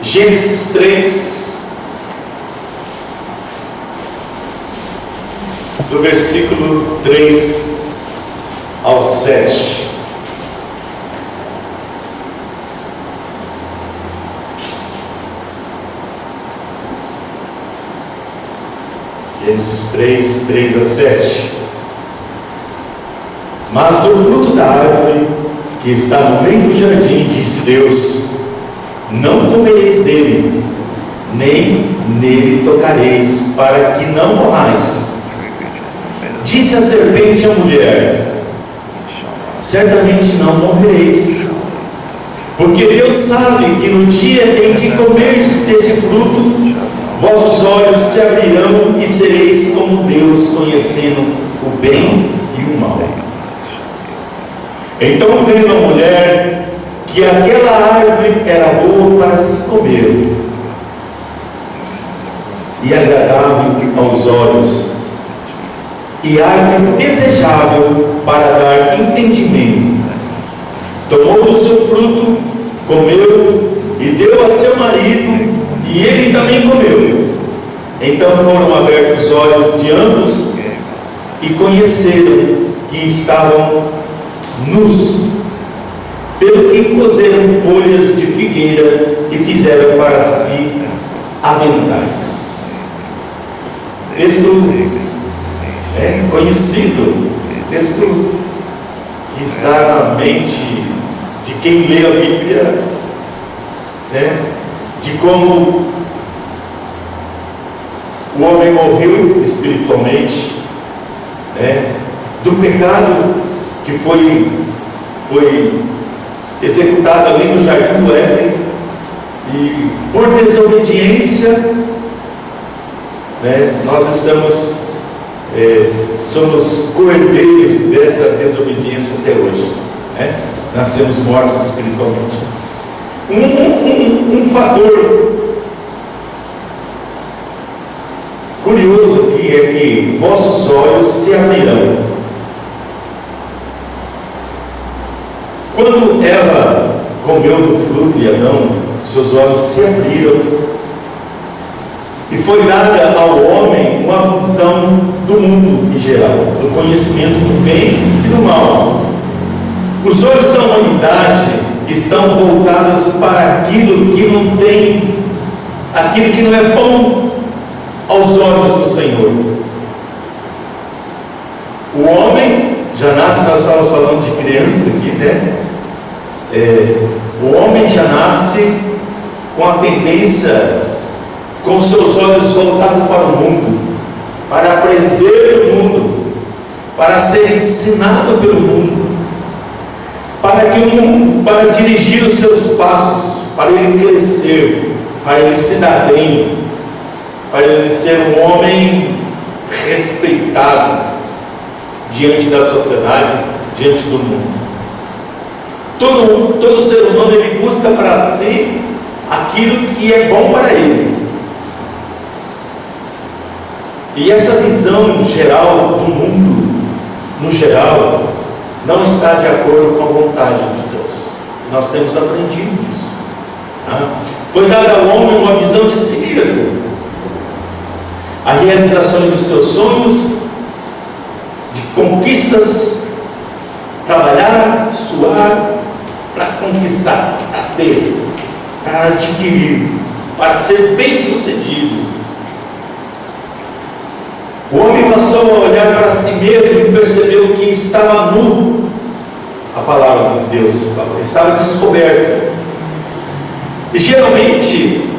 Gênesis 3, do versículo 3 ao 7. Gênesis 3, 3 a 7. Mas do fruto da árvore que está no meio do jardim, disse Deus: não comereis dele, nem nele tocareis, para que não morrais. Disse a serpente à mulher: certamente não morrereis, porque Deus sabe que no dia em que comerdes desse fruto, vossos olhos se abrirão e sereis como Deus, conhecendo o bem e o mal. Então veio a mulher que aquela árvore era boa para se comer e agradável aos olhos, e árvore desejável para dar entendimento. Tomou do seu fruto, comeu e deu a seu marido, e ele também comeu. Então foram abertos os olhos de ambos e conheceram que estavam nus, pelo que coseram folhas de figueira e fizeram para si aventais. Texto conhecido, texto que está na mente de quem lê a Bíblia, de como o homem morreu espiritualmente, do pecado que foi executado ali no jardim do Éden, e por desobediência, nós somos cordeiros dessa desobediência até hoje, nascemos mortos espiritualmente. Um fator curioso aqui é que vossos olhos se abrirão. Quando Eva comeu do fruto e Adão, seus olhos se abriram e foi dada ao homem uma visão do mundo em geral, do conhecimento do bem e do mal. Os olhos da humanidade estão voltados para aquilo que não tem, aquilo que não é bom aos olhos do Senhor. O homem já nasce, nós estávamos falando de criança aqui, o homem já nasce com a tendência, com seus olhos voltados para o mundo, para aprender o mundo, para ser ensinado pelo mundo, para dirigir os seus passos, para ele crescer, para ele se dar bem, para ele ser um homem respeitado diante da sociedade, diante do mundo. Todo ser humano, ele busca para si aquilo que é bom para ele. E essa visão geral do mundo, no geral, não está de acordo com a vontade de Deus. Nós temos aprendido isso. Foi dada ao homem uma visão de si mesmo, a realização dos seus sonhos, de conquistas, trabalhar, suar, para conquistar, para ter, para adquirir, para ser bem sucedido. O homem passou a olhar para si mesmo e percebeu que estava nu. A palavra de Deus falou, estava descoberto. E geralmente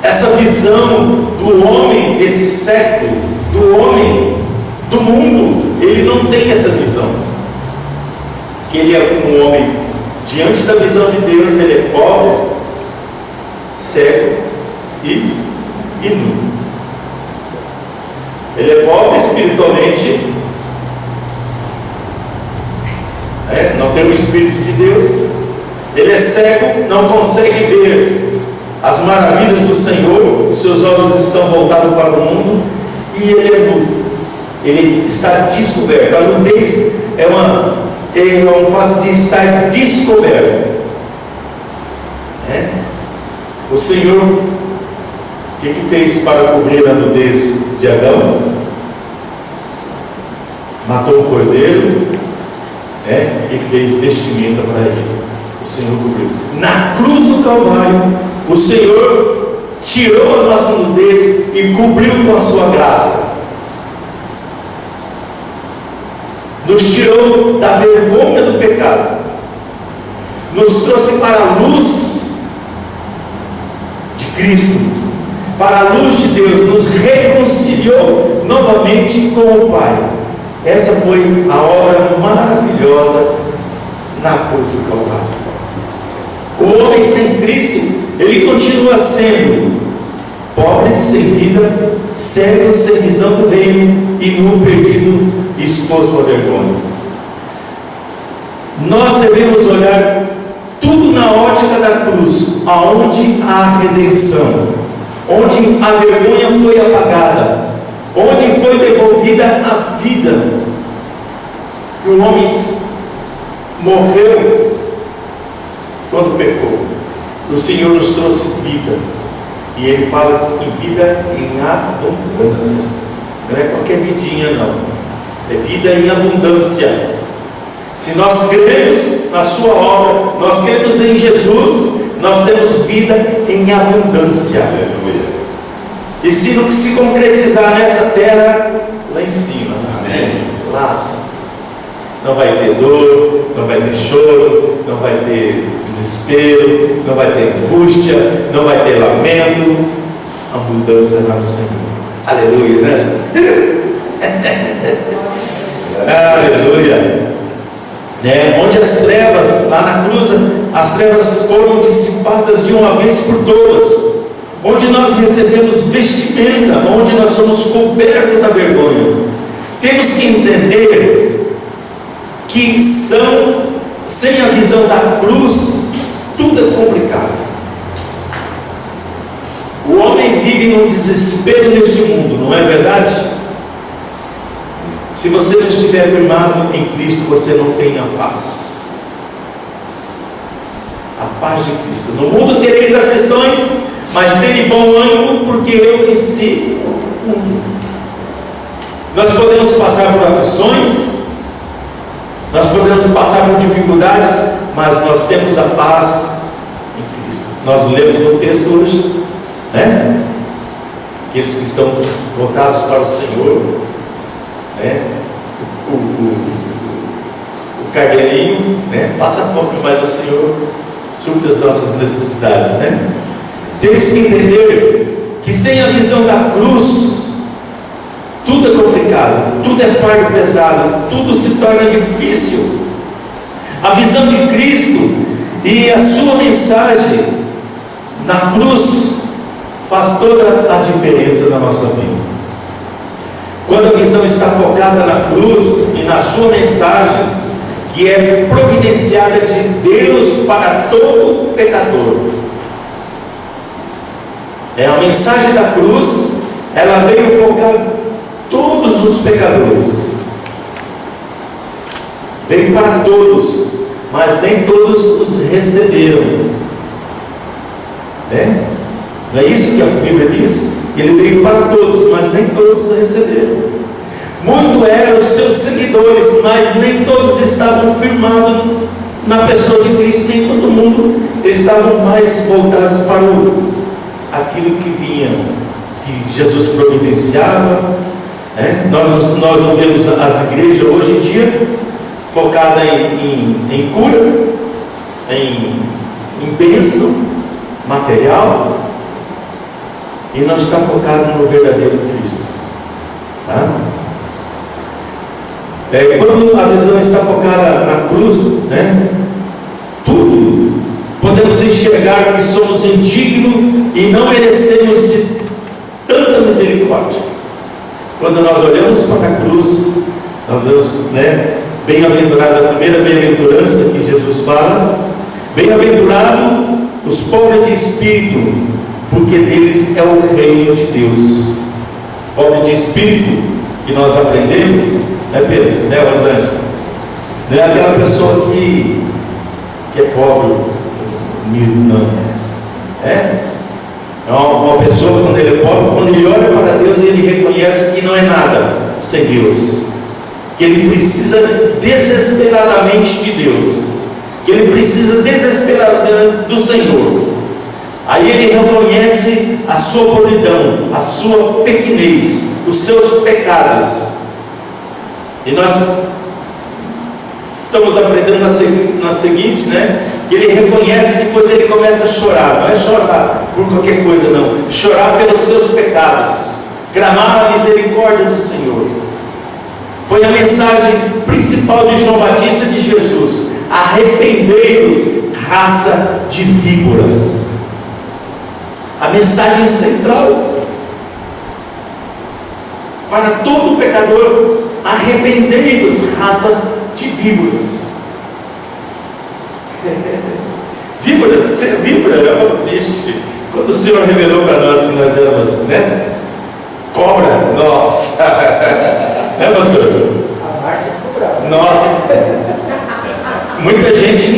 essa visão do homem desse século, do homem do mundo, ele não tem essa visão, que ele é um homem diante da visão de Deus, ele é pobre, cego e nu. Ele é pobre espiritualmente, não tem o Espírito de Deus. Ele é cego, não consegue ver as maravilhas do Senhor, os seus olhos estão voltados para o mundo, e ele é nu, ele está descoberto. A nudez é um fato de estar descoberto. O Senhor, o que fez para cobrir a nudez de Adão? Matou um cordeiro, e fez vestimenta para ele. O Senhor cobriu. Na cruz do Calvário, o Senhor tirou a nossa nudez e cobriu com a sua graça. Nos tirou da vergonha do pecado, nos trouxe para a luz de Cristo, para a luz de Deus, nos reconciliou novamente com o Pai. Essa foi a obra maravilhosa na cruz do Calvário. O homem sem Cristo, ele continua sendo pobre, sem vida, cego, sem visão do reino, e nu, perdido, exposto à vergonha. Nós devemos olhar tudo na ótica da cruz, aonde há redenção, onde a vergonha foi apagada, onde foi devolvida a vida, que o homem morreu quando pecou. O Senhor nos trouxe vida, e Ele fala em vida em abundância. Não é qualquer vidinha, não, é vida em abundância. Se nós cremos na sua obra, nós cremos em Jesus, nós temos vida em abundância. Aleluia. E se concretizar nessa terra, lá em cima, lá sim. Não vai ter dor, não vai ter choro, não vai ter desespero, não vai ter angústia, não vai ter lamento. Abundância lá no Senhor. Aleluia, né? Aleluia. Onde as trevas, lá na cruz, as trevas foram dissipadas de uma vez por todas, onde nós recebemos vestimenta, onde nós somos cobertos da vergonha. Temos que entender que sem a visão da cruz, tudo é complicado. O homem vive num desespero neste mundo, não é verdade? Se você não estiver firmado em Cristo, você não tem a paz. A paz de Cristo. No mundo tereis aflições, mas tenha bom ânimo, porque eu venci o mundo. Nós podemos passar por aflições, nós podemos passar por dificuldades, mas nós temos a paz em Cristo. Nós lemos no texto hoje, né? Aqueles que estão voltados para o Senhor, né? O carneirinho, né? Passa fome, mas o Senhor supre as nossas necessidades, né? Temos que entender que sem a visão da cruz, tudo é complicado, tudo é fardo pesado, tudo se torna difícil. A visão de Cristo e a sua mensagem na cruz faz toda a diferença na nossa vida. Quando a visão está focada na cruz e na sua mensagem, que é providenciada de Deus para todo pecador. A mensagem da cruz, ela veio focar todos os pecadores, veio para todos, mas nem todos os receberam, né? Não é isso que a Bíblia diz? Ele veio para todos, mas nem todos receberam. Muito eram os seus seguidores, mas nem todos estavam firmados na pessoa de Cristo, nem todo mundo estavam mais voltados para aquilo que vinha, que Jesus providenciava. Nós não vemos as igrejas hoje em dia focadas em cura, em bênção material, e não está focado no verdadeiro Cristo, tá? Quando a visão está focada na cruz, né, tudo podemos enxergar que somos indignos e não merecemos de tanta misericórdia. Quando nós olhamos para a cruz, nós vemos, né, bem-aventurada, a primeira bem-aventurança que Jesus fala: bem-aventurado os pobres de espírito, porque deles é o reino de Deus. Pobre de espírito, que nós aprendemos, né, Pedro, né, Rosângela? Não é aquela pessoa que é pobre, humilde, não. É uma pessoa, quando ele é pobre, quando ele olha para Deus, ele reconhece que não é nada sem Deus, que ele precisa desesperadamente de Deus, que ele precisa desesperadamente do Senhor. Aí ele reconhece a sua podridão, a sua pequenez, os seus pecados. E nós estamos aprendendo na seguinte, né? Que ele reconhece e depois ele começa a chorar. Não é chorar por qualquer coisa, não. Chorar pelos seus pecados, clamar a misericórdia do Senhor. Foi a mensagem principal de João Batista de Jesus: arrependei-vos, raça de víboras. A mensagem central para todo pecador: arrependei-vos, raça de víboras. Víbora é uma bicho. Quando o Senhor revelou para nós que nós éramos, né? Cobra, nossa, né, pastor? A Márcia ficou brava. Nossa, muita gente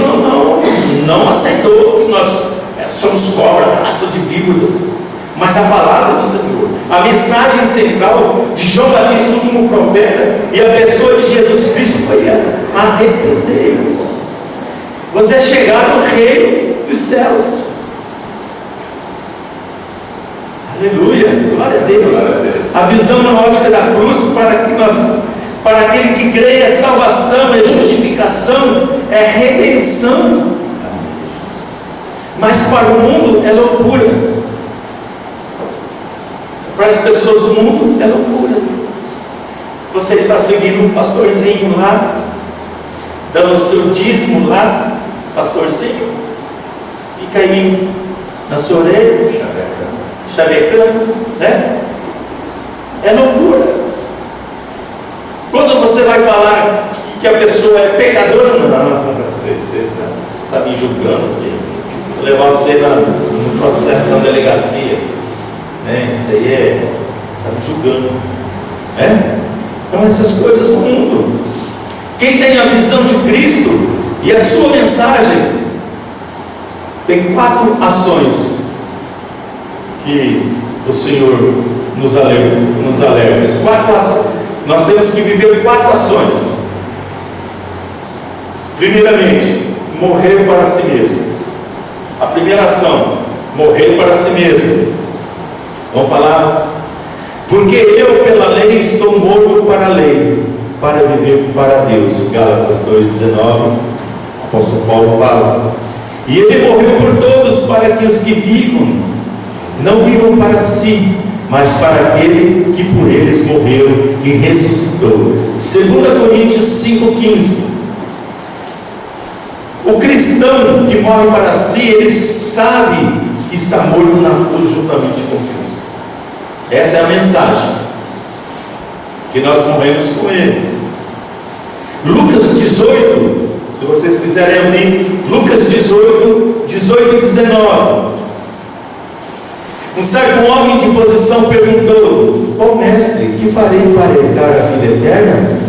não aceitou que nós somos cobra, raça de víboras. Mas a palavra do Senhor, a mensagem central de João Batista, o último profeta, e a pessoa de Jesus Cristo foi essa: arrependei-vos. Você é chegado no reino dos céus. Aleluia, glória a Deus. A visão na ótica da cruz, para aquele que crê, é salvação, é justificação, é redenção. Mas para o mundo é loucura. Para as pessoas do mundo é loucura. Você está seguindo um pastorzinho lá, dando o seu dízimo lá, pastorzinho, fica aí na sua orelha, chavecando, né? É loucura. Quando você vai falar que a pessoa é pecadora, não, você está me julgando, filho. Vou levar você no processo na delegacia, né? Isso aí você está me julgando, né? Então essas coisas do mundo. Quem tem a visão de Cristo e a sua mensagem, tem 4 ações que o Senhor nos alerta. 4 ações. Nós temos que viver 4 ações. Primeiramente, morrer para si mesmo. A primeira ação: morrer para si mesmo. Vamos falar? Porque eu, pela lei, estou morto para a lei, para viver para Deus. Gálatas 2,19, o apóstolo Paulo fala. E ele morreu por todos, para que os que vivam não vivam para si, mas para aquele que por eles morreu e ressuscitou. 2 Coríntios 5,15. O cristão que morre para si, ele sabe que está morto na cruz juntamente com Cristo. Essa é a mensagem, que nós morremos com Ele. Lucas 18, se vocês quiserem abrir, Lucas 18 e 19. Um certo homem de posição perguntou: ó mestre, que farei para herdar a vida eterna?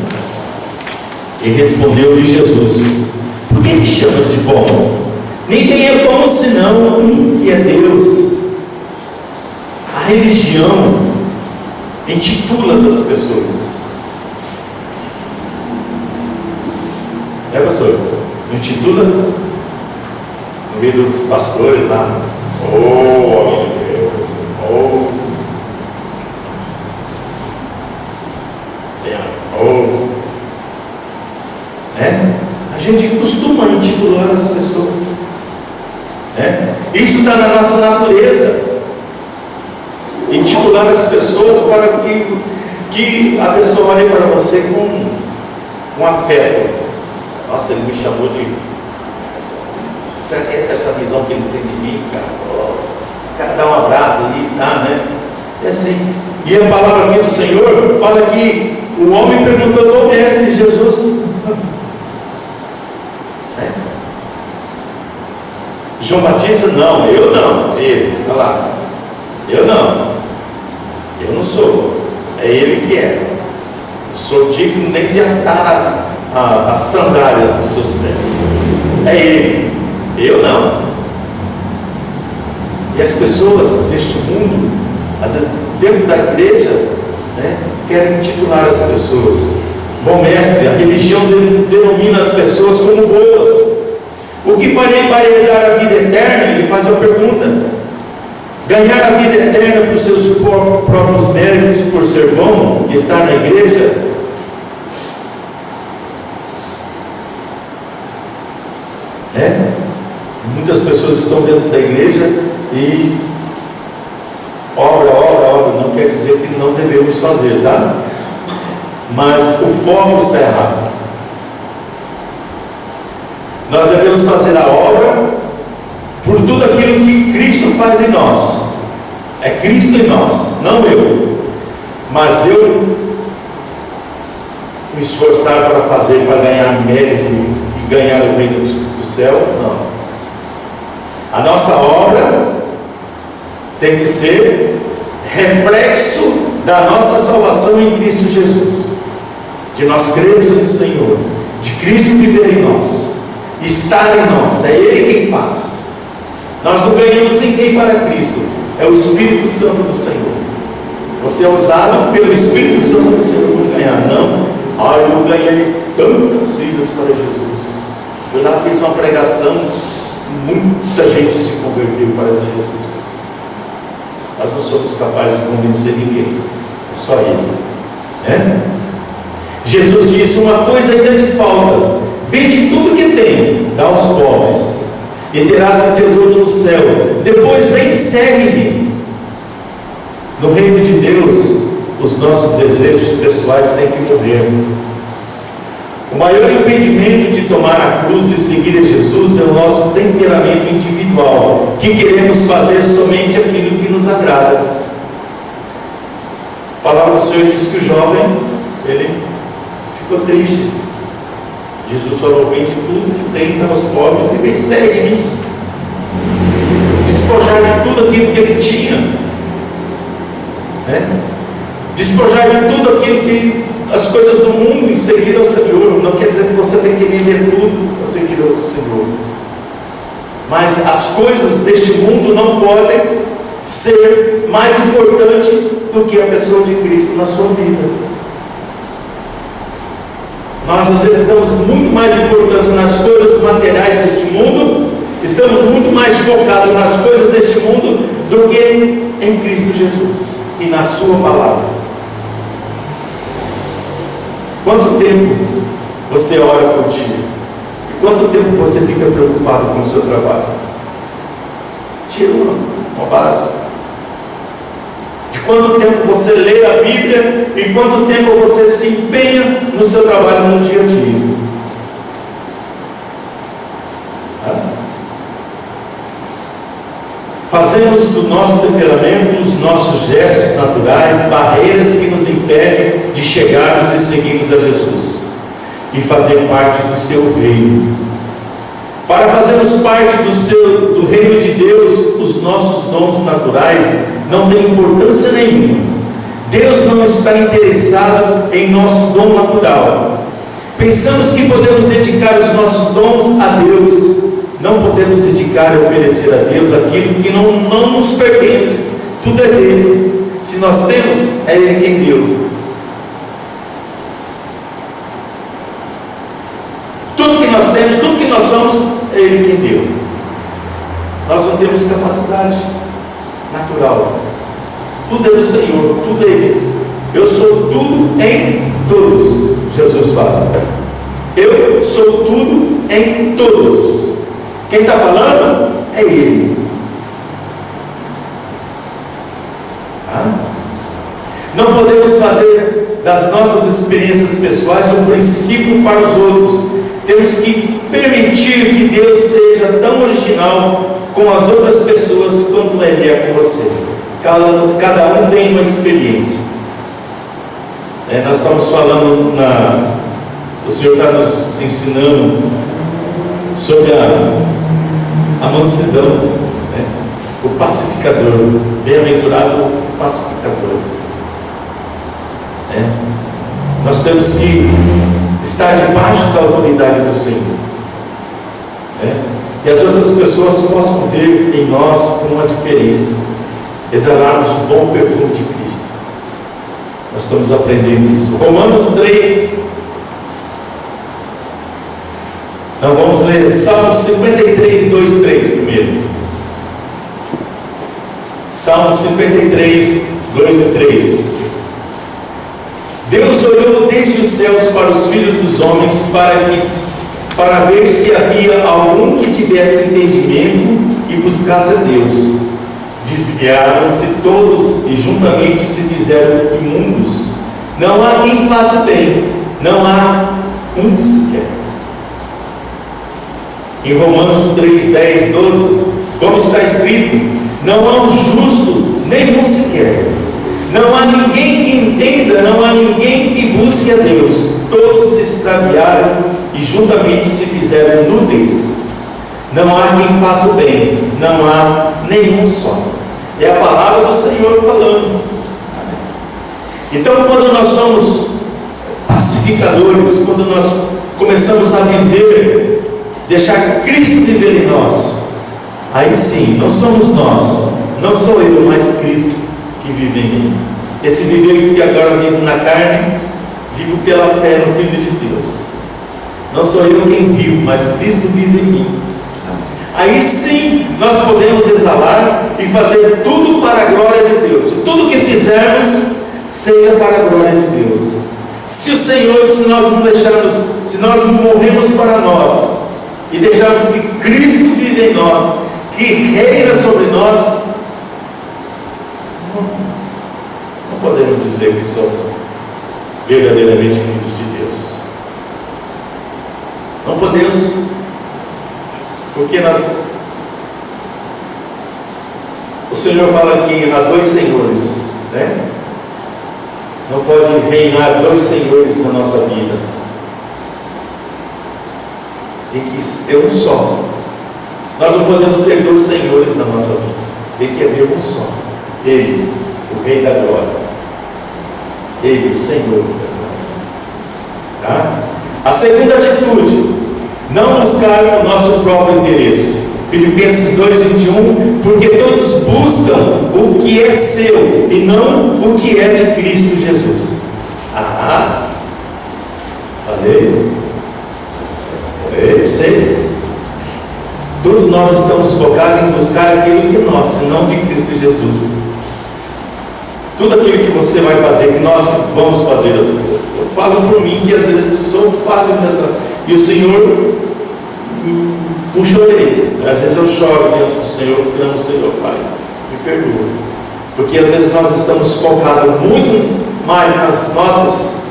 E respondeu-lhe Jesus: por que me chamas de bom? Ninguém é bom senão um, que é Deus. A religião intitula as pessoas. É, pastor? Intitula? No meio dos pastores lá. Homem de Deus. A gente costuma intitular as pessoas. Isso está na nossa natureza. Intitular as pessoas para que a pessoa olhe para você com afeto. Nossa, ele me chamou de... Será que é essa visão que ele tem de mim, cara? Cara, dá um abraço ali, tá, né? É assim. E a palavra aqui do Senhor fala que o homem perguntou ao mestre Jesus. João Batista, não, eu não. Ele, olha lá. Eu não. Eu não sou. É ele que é. Sou digno nem de atar as sandálias dos seus pés. É ele. Eu não. E as pessoas deste mundo, às vezes dentro da igreja, querem titular as pessoas. Bom mestre, a religião denomina as pessoas como boas. O que farei para herdar a vida eterna? Ele faz uma pergunta. Ganhar a vida eterna por seus próprios méritos, por ser bom e estar na igreja? Muitas pessoas estão dentro da igreja e obra, não quer dizer que não devemos fazer, tá? Mas o foco está errado. Nós devemos fazer a obra por tudo aquilo que Cristo faz em nós. É Cristo em nós, não eu. Mas eu me esforçar para fazer, para ganhar mérito e ganhar o reino do céu, não. A nossa obra tem que ser reflexo da nossa salvação em Cristo Jesus, de nós crermos no Senhor, de Cristo viver em nós, estar em nós. É Ele quem faz. Nós não ganhamos ninguém para Cristo, é o Espírito Santo do Senhor. Você é usado pelo Espírito Santo do Senhor para ganhar. Não, eu ganhei tantas vidas para Jesus. Eu já fiz uma pregação, muita gente se converteu para Jesus. Nós não somos capazes de convencer ninguém, é só Ele. Jesus disse: uma coisa ainda te falta, vende tudo que tem, dá aos pobres, e terás um tesouro no céu. Depois vem e segue-me. No reino de Deus, os nossos desejos pessoais têm que morrer. O maior impedimento de tomar a cruz e seguir a Jesus é o nosso temperamento individual, que queremos fazer somente aquilo que nos agrada. A palavra do Senhor diz que o jovem, ele ficou triste. Jesus falou: vende tudo que tem, dá aos pobres e vem, segue-me. Despojar de tudo aquilo que ele tinha, despojar de tudo aquilo que as coisas do mundo e seguir ao Senhor. Não quer dizer que você tem que vender tudo para seguir ao Senhor, mas as coisas deste mundo não podem ser mais importante do que a pessoa de Cristo na sua vida. Nós às vezes damos muito mais importância nas coisas materiais deste mundo, estamos muito mais focados nas coisas deste mundo do que em Cristo Jesus e na sua palavra. Quanto tempo você ora por ti? E quanto tempo você fica preocupado com o seu trabalho? Tira uma base. De quanto tempo você lê a Bíblia e quanto tempo você se empenha no seu trabalho no dia a dia? Fazemos do nosso temperamento, os nossos gestos naturais, barreiras que nos impedem de chegarmos e seguirmos a Jesus e fazer parte do seu reino. Para fazermos parte do reino de Deus, os nossos dons naturais não têm importância nenhuma. Deus não está interessado em nosso dom natural. Pensamos que podemos dedicar os nossos dons a Deus. Não podemos dedicar e oferecer a Deus aquilo que não nos pertence. Tudo é dele. Se nós temos, é Ele quem deu. Tudo que nós temos, tudo que nós somos, é Ele quem deu. Nós não temos capacidade natural. Tudo é do Senhor, tudo é Ele. Eu sou tudo em todos, Jesus fala. Eu sou tudo em todos. Quem está falando é Ele. Não podemos fazer das nossas experiências pessoais um princípio para os outros. Temos que permitir que Deus seja tão original com as outras pessoas quanto Ele é com você. Cada um tem uma experiência. Nós estamos falando, o Senhor está nos ensinando sobre a mansidão, o pacificador. Bem-aventurado o pacificador. Nós temos que estar debaixo da autoridade do Senhor. que as outras pessoas possam ver em nós uma diferença, exalarmos o bom perfume de Cristo. Nós estamos aprendendo isso. Romanos 3. Então vamos ler Salmo 53, 2, 3 primeiro. Salmo 53, 2 e 3. Deus olhou desde os céus para os filhos dos homens para ver se havia algum que tivesse entendimento e buscasse a Deus. Desviaram-se todos e juntamente se fizeram imundos. Não há quem faça o bem, não há um sequer. Em Romanos 3, 10, 12, como está escrito: não há um justo, nenhum sequer. Não há ninguém que entenda, não há ninguém que busque a Deus. Todos se extraviaram e juntamente se fizeram inúteis. Não há quem faça o bem, não há nenhum só. É a palavra do Senhor falando. Então, quando nós somos pacificadores, quando nós começamos a viver, deixar Cristo viver em nós, aí sim, não somos nós, não sou eu, mas Cristo que vive em mim. Esse viver que agora vivo na carne, vivo pela fé no Filho de Deus. Não sou eu quem vivo, mas Cristo vive em mim. Aí sim nós podemos exalar e fazer tudo para a glória de Deus. Tudo que fizermos seja para a glória de Deus. Se o Senhor, se nós não deixarmos, se nós não morremos para nós e deixarmos que Cristo vive em nós, que reina sobre nós, não podemos dizer que somos verdadeiramente filhos de Deus. Não podemos, porque o Senhor fala que há dois senhores, né? Não pode reinar dois senhores na nossa vida. Tem que ter um só. Nós não podemos ter dois senhores na nossa vida. Tem que haver um só. Ele, o Rei da Glória. Ele, o Senhor da Glória. Tá? A segunda atitude: não buscar o nosso próprio interesse. Filipenses 2:21, porque todos buscam o que é seu e não o que é de Cristo Jesus. Falei vocês. Todos nós estamos focados em buscar aquilo que é nosso, e não de Cristo Jesus. Tudo aquilo que você vai fazer, que nós vamos fazer, eu falo por mim que às vezes sou falho nessa, e o Senhor puxa a orelha. Às vezes eu choro diante do Senhor, clamo: Senhor, Pai, me perdoa, porque às vezes nós estamos focados muito mais nas nossos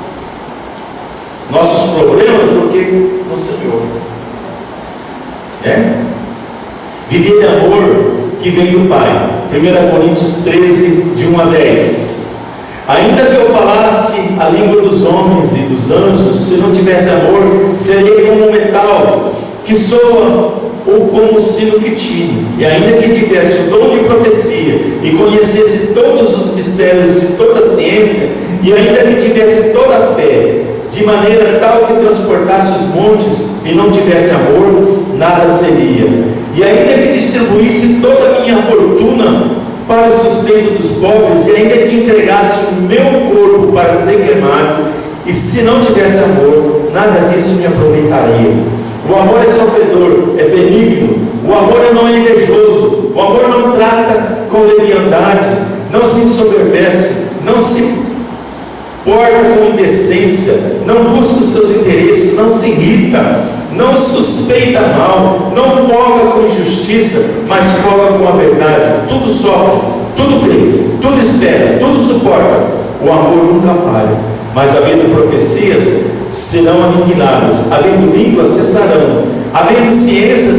problemas do que no Senhor. Viver amor que vem do Pai. 1 Coríntios 13, de 1 a 10. Ainda que eu falasse a língua dos homens e dos anjos, se não tivesse amor, seria como um metal que soa ou como um sino que tine. E ainda que tivesse o dom de profecia e conhecesse todos os mistérios de toda a ciência, e ainda que tivesse toda a fé, de maneira tal que transportasse os montes e não tivesse amor, nada seria. E ainda que distribuísse toda a minha fortuna para o sustento dos pobres, e ainda que entregasse o meu corpo para ser queimado, e se não tivesse amor, nada disso me aproveitaria. O amor é sofredor, é benigno. O amor não é invejoso. O amor não trata com leviandade, não se ensoberbece, não se porta com indecência, não busca os seus interesses, não se irrita, não suspeita mal, não folga com injustiça, mas folga com a verdade. Tudo sofre, tudo crê, tudo espera, tudo suporta. O amor nunca falha. Mas havendo profecias, serão aniquiladas, havendo línguas, cessarão, havendo ciência,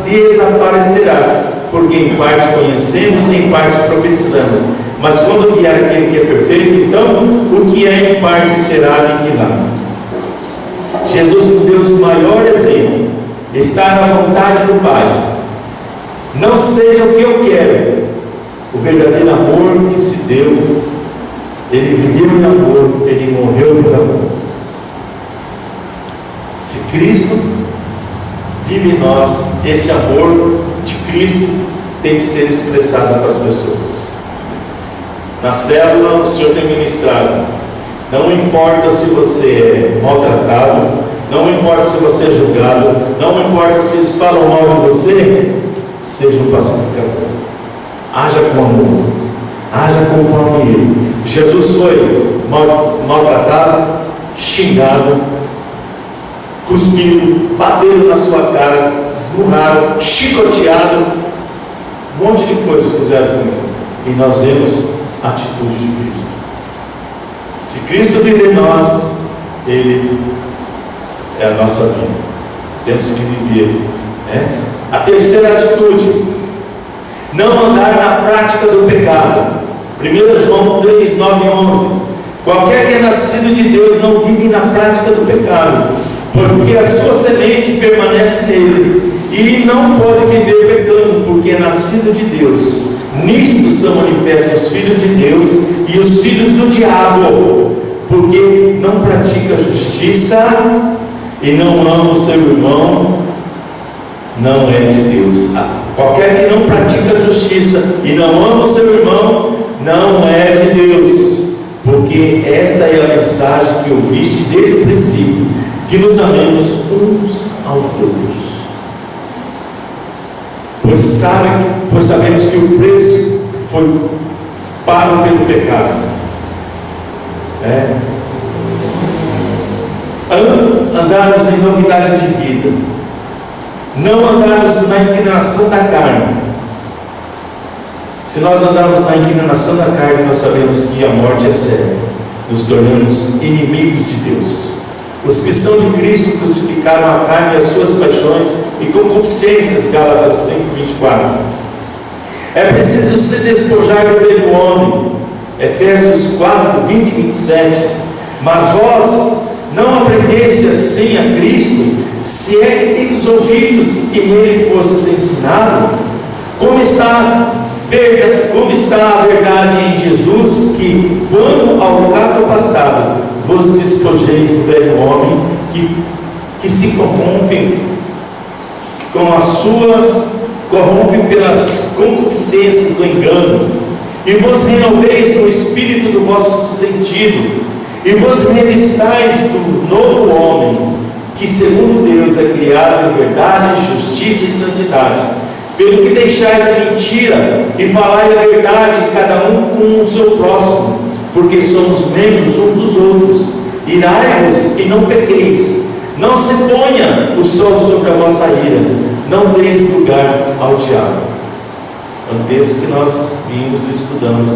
desaparecerá, porque em parte conhecemos e em parte profetizamos. Mas quando vier aquele que é perfeito, então o que é em parte será aniquilado. Jesus nos deu o maior exemplo: estar na vontade do Pai. Não seja o que eu quero. O verdadeiro amor que se deu, Ele viveu em amor, Ele morreu por amor. Se Cristo vive em nós, esse amor de Cristo tem que ser expressado para as pessoas. Na célula, o Senhor tem ministrado: não importa se você é maltratado, não importa se você é julgado, não importa se eles falam mal de você, seja um pacificador, haja com amor, haja conforme Ele. Jesus foi maltratado, xingado, cuspido, bateram na sua cara, esmurraram, chicoteado, um monte de coisas fizeram com Ele. E nós vemos a atitude de Cristo. Se Cristo vive em nós, Ele é a nossa vida. Temos que viver, né? A terceira atitude: não andar na prática do pecado. 1 João 3, 9 e 11. Qualquer que é nascido de Deus não vive na prática do pecado, porque a sua semente permanece nele, e não pode viver pecando, porque é nascido de Deus. Nisto são manifestos os filhos de Deus e os filhos do diabo, porque não pratica justiça e não ama o seu irmão, não é de Deus. Qualquer que não pratica justiça e não ama o seu irmão, não é de Deus. Porque esta é a mensagem que ouviste desde o princípio, que nos amemos uns aos outros. Pois sabemos que o preço foi pago pelo pecado. Andarmos em novidade de vida, não andarmos na inclinação da carne. Se nós andarmos na inclinação da carne, nós sabemos que a morte é certa, nos tornamos inimigos de Deus. Os que são de Cristo crucificaram a carne e as suas paixões e concupiscências. Gálatas 5:24. É preciso se despojar do velho homem. Efésios 4, 20 e 27. Mas vós não aprendeste assim a Cristo, se é que tens ouvidos e nele fostes ensinado? Como está a verdade em Jesus, que quando ao trato passado vos despojeis do velho homem, que se corrompe pelas concupiscências do engano, e vos renoveis no espírito do vosso sentido, e vos revistais do novo homem, que segundo Deus é criado em verdade, justiça e santidade. Pelo que deixais a mentira e falai a verdade, cada um com o seu próximo, porque somos membros uns dos outros. Irai-vos e não pequeis, não se ponha o sol sobre a vossa ira, não deis lugar ao diabo. É um texto que nós vimos e estudamos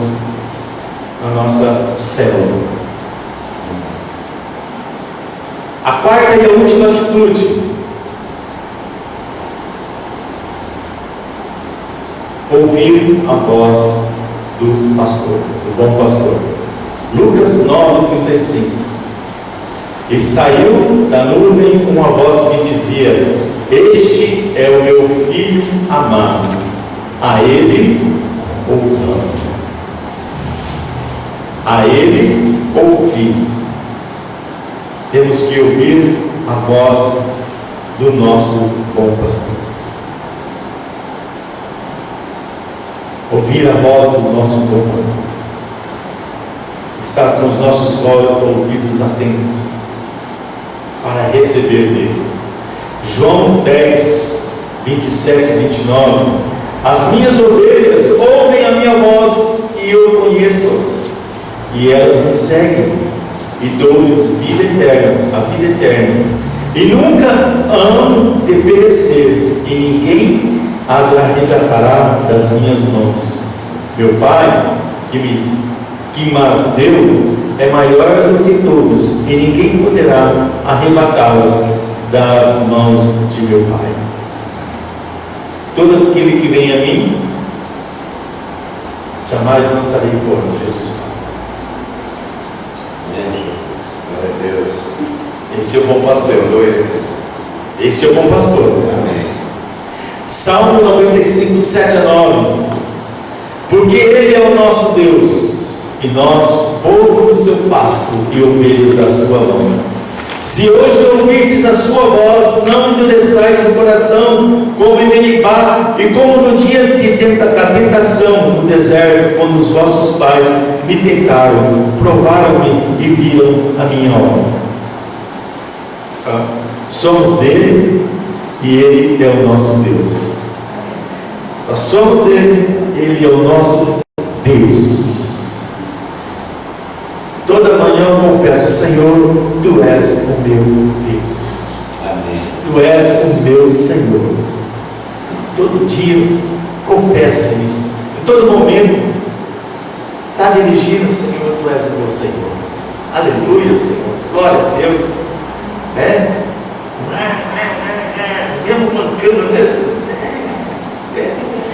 na nossa célula. A quarta e a última atitude: ouvir a voz do pastor, do bom pastor. Lucas 9:35. E saiu da nuvem uma voz que dizia: este é o meu filho amado, a ele ouvi. A ele ouvi. Temos que ouvir a voz do nosso bom pastor. Ouvir a voz do nosso bom pastor, estar com os nossos ouvidos atentos para receber dele. João 10, 27 e 29. As minhas ovelhas ouvem a minha voz e eu conheço-as, e elas me seguem, e dou-lhes vida eterna, a vida eterna, e nunca hão de perecer, e ninguém as arrebatará das minhas mãos. Meu Pai, que mas deu, é maior do que todos, e ninguém poderá arrebatá-las das mãos de meu Pai. Todo aquele que vem a mim, jamais lançarei fora. Jesus fala. Amém, Jesus. Glória a Deus. Esse é o bom pastor. Esse é o bom pastor. Amém. Salmo 95, 7 a 9. Porque Ele é o nosso Deus, e nós, povo do seu pasto e ovelhas da sua mão. Se hoje ouvirdes a sua voz, não endureçais o coração, como em Meribá, e como no dia da tentação no deserto, quando os vossos pais me tentaram, provaram-me e viram a minha obra. Somos dele e ele é o nosso Deus. Nós somos dele, ele é o nosso Deus. Toda manhã eu confesso: Senhor, Tu és o meu Deus. Amém. Tu és o meu Senhor. Todo dia confesse isso. Em todo momento está dirigindo: Senhor, Tu és o meu Senhor. Aleluia, Senhor. Glória a Deus. Mesmo mancando, né?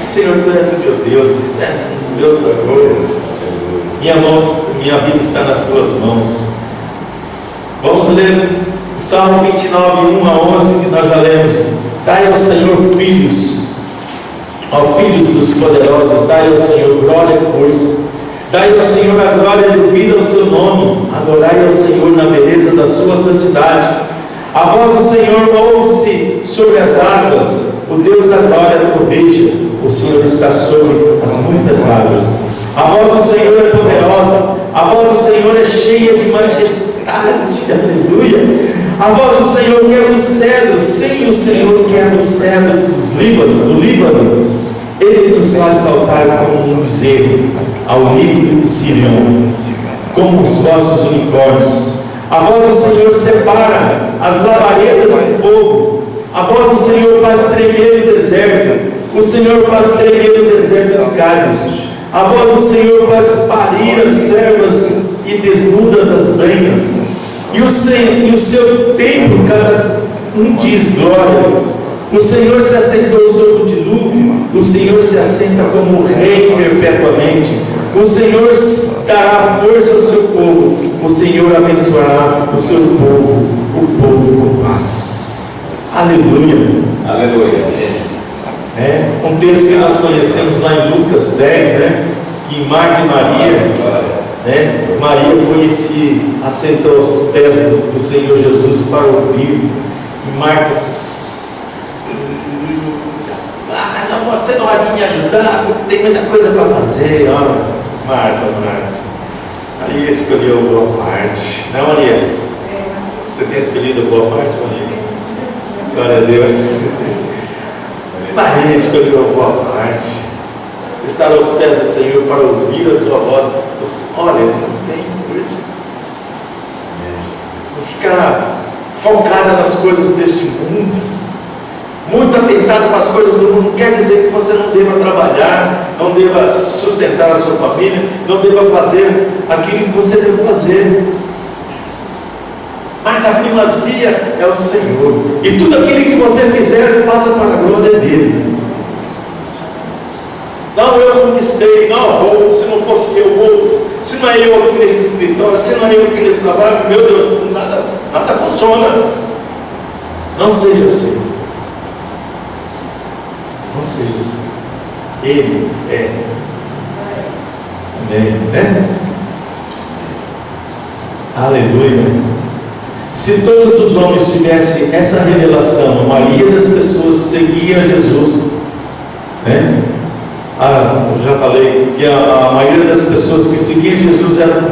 Senhor, Tu és o meu Deus. Tu és o meu Senhor. Minha vida está nas Tuas mãos. Vamos ler Salmo 29, 1 a 11, que nós já lemos. Dai ao Senhor filhos, ó filhos dos poderosos, dai ao Senhor glória e força. Dai ao Senhor a glória devida ao seu nome. Adorai ao Senhor na beleza da sua santidade. A voz do Senhor ouve-se sobre as águas. O Deus da glória troveja. O Senhor está sobre as muitas águas. A voz do Senhor é poderosa, a voz do Senhor é cheia de majestade, aleluia. A voz do Senhor quebra os cedros, sim, o Senhor quebra os cedros do Líbano. Ele nos faz saltar como um bezerro ao livro de Sirião, como os vossos unicórnios. A voz do Senhor separa as labaredas do fogo. A voz do Senhor faz tremer o deserto. O Senhor faz tremer o deserto de Cádiz. A voz do Senhor faz parir as servas e desnudas as brenhas. E o seu templo, cada um diz glória. O Senhor se assentou sobre o dilúvio. O Senhor se assenta como rei perpetuamente. O Senhor dará força ao seu povo. O Senhor abençoará o seu povo, o povo com paz. Aleluia. Aleluia. Um texto que nós conhecemos lá em Lucas 10, que Marta e Maria, Maria foi e se assentou aos pés do Senhor Jesus para ouvir. E Marta, não, você não vai me ajudar, porque tem muita coisa para fazer. Marta. Aí escolheu a boa parte, não, Maria? Você tem escolhido a boa parte, Maria? Glória a Deus. Maria escolheu a boa parte, estar aos pés do Senhor para ouvir a sua voz. Olha, não tem coisa, não ficar focada nas coisas deste mundo, muito atentado para as coisas do mundo. Não quer dizer que você não deva trabalhar, não deva sustentar a sua família, não deva fazer aquilo que você deve fazer. Mas a primazia é o Senhor. E tudo aquilo que você fizer, faça para a glória dele. Não, eu conquistei, não, se não fosse eu, se não é eu aqui nesse escritório, se não é eu aqui nesse trabalho, meu Deus, nada funciona. Não seja assim. Não seja assim. Ele é. Amém, Aleluia. Se todos os homens tivessem essa revelação, a maioria das pessoas seguia Jesus, eu já falei que a maioria das pessoas que seguiam Jesus era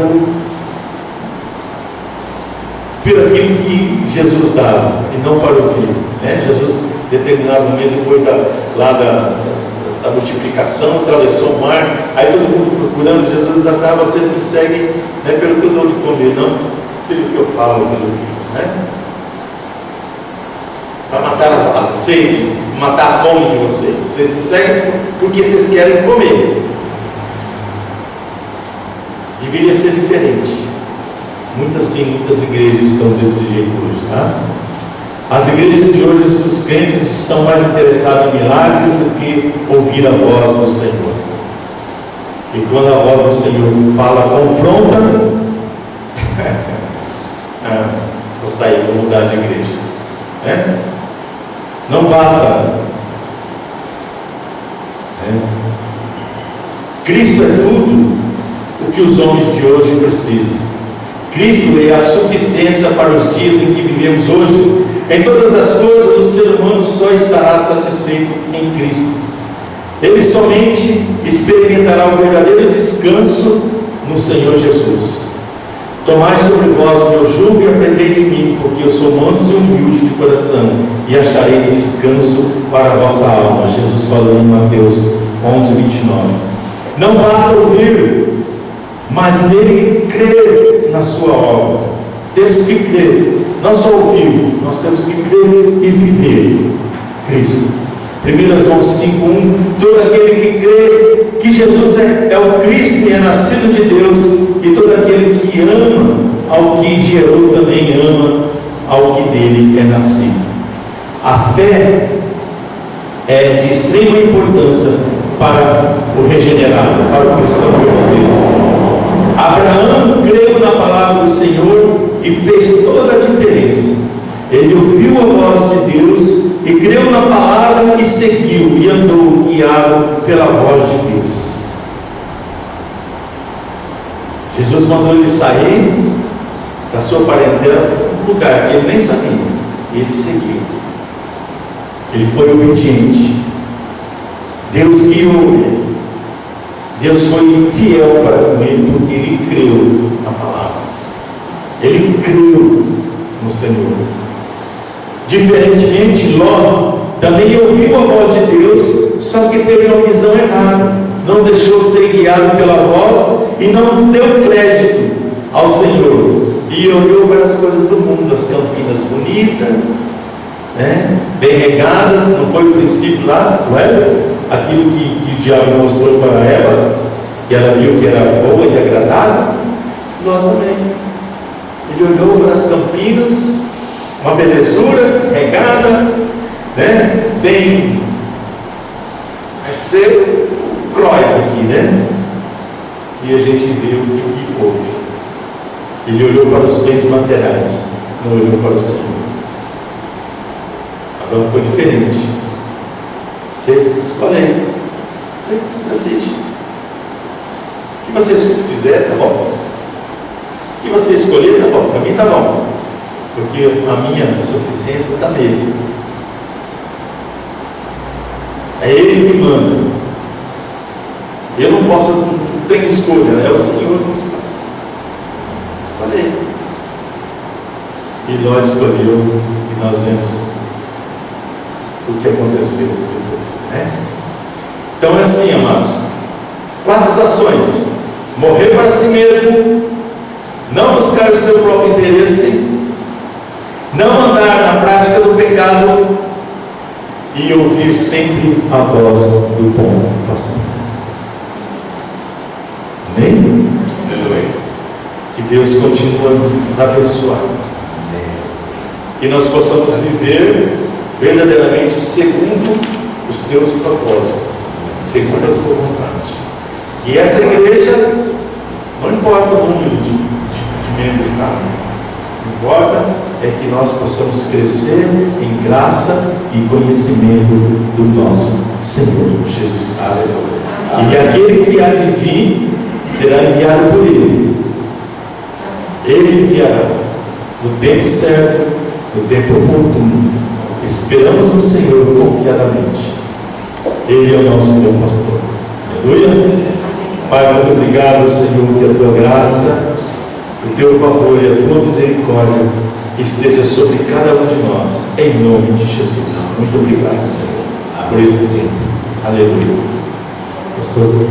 por aquilo que Jesus dava e não para ouvir. Jesus, em determinado momento, depois da multiplicação, atravessou o mar, aí todo mundo procurando Jesus, vocês me seguem pelo que eu dou de comer, não pelo que eu falo, para matar a sede, matar a fome de vocês. Vocês me seguem porque vocês querem comer. Deveria ser diferente. Muitas igrejas estão desse jeito hoje, As igrejas de hoje, os crentes são mais interessados em milagres do que ouvir a voz do Senhor. E quando a voz do Senhor fala, confronta, vou sair, vou mudar de igreja. Não basta. Cristo é tudo o que os homens de hoje precisam. Cristo é a suficiência para os dias em que vivemos hoje. Em todas as coisas, o ser humano só estará satisfeito em Cristo. Ele somente experimentará o verdadeiro descanso no Senhor Jesus. Tomai sobre vós o meu jugo e aprendei de mim, porque eu sou manso e humilde de coração, e acharei descanso para a vossa alma. Jesus falou em Mateus 11:29. Não basta ouvir, mas nele crer na sua obra. Temos que crer, não só ouvir, nós temos que crer e viver Cristo. 1 João 5:1, todo aquele que crê que Jesus é o Cristo e é nascido de Deus, e todo aquele que ama ao que gerou também ama ao que dele é nascido. A fé é de extrema importância para o regenerado, para o cristão verdadeiro. Abraão creu na palavra do Senhor e fez toda a diferença. Ele ouviu a voz de Deus e creu na palavra e seguiu e andou guiado pela voz de Deus. Jesus mandou ele sair da sua parentela para um lugar que ele nem sabia, e ele seguiu. Ele foi obediente. Deus guiou ele. Deus foi fiel para com ele, porque ele creu na palavra. Ele creu no Senhor. Diferentemente, Ló também ouviu a voz de Deus, só que teve uma visão errada. Não deixou ser guiado pela voz e não deu crédito ao Senhor. E olhou para as coisas do mundo, as campinas bonitas, bem regadas. Não foi o princípio lá, não é? Aquilo que o diabo mostrou para Eva, e ela viu que era boa e agradável. Ló também. Ele olhou para as campinas, uma belezura regada, bem, vai ser o cross aqui, e a gente viu o que houve. Ele olhou para os bens materiais, não olhou para o Senhor. Abraão foi diferente. Você escolhe, você decide. O que você fizer, tá bom. O que você escolher, tá bom. Para mim tá bom, porque a minha suficiência está nele. É Ele que manda. Eu não posso, não tenho escolha, é o Senhor que escolhe. Escolhe. E Ló escolheu, e nós vemos o que aconteceu depois, Então é assim, amados, 4 ações: morrer para si mesmo, não buscar o seu próprio interesse, não andar na prática do pecado e ouvir sempre a voz do bom pastor. Amém? Aleluia. Que Deus continue a nos abençoar. Que nós possamos viver verdadeiramente segundo os teus propósitos, segundo a tua vontade. Que essa igreja, não importa o número de membros, não importa, é que nós possamos crescer em graça e conhecimento do nosso Senhor Jesus Cristo. E aquele que há de vir será enviado por Ele. Ele enviará no tempo certo, no tempo oportuno. Esperamos no Senhor confiadamente. Ele é o nosso bom pastor. Aleluia. Pai, muito obrigado, Senhor, que a tua graça, o teu favor e a tua misericórdia esteja sobre cada um de nós, em nome de Jesus. Muito obrigado, Senhor, por esse tempo. Aleluia. Pastor.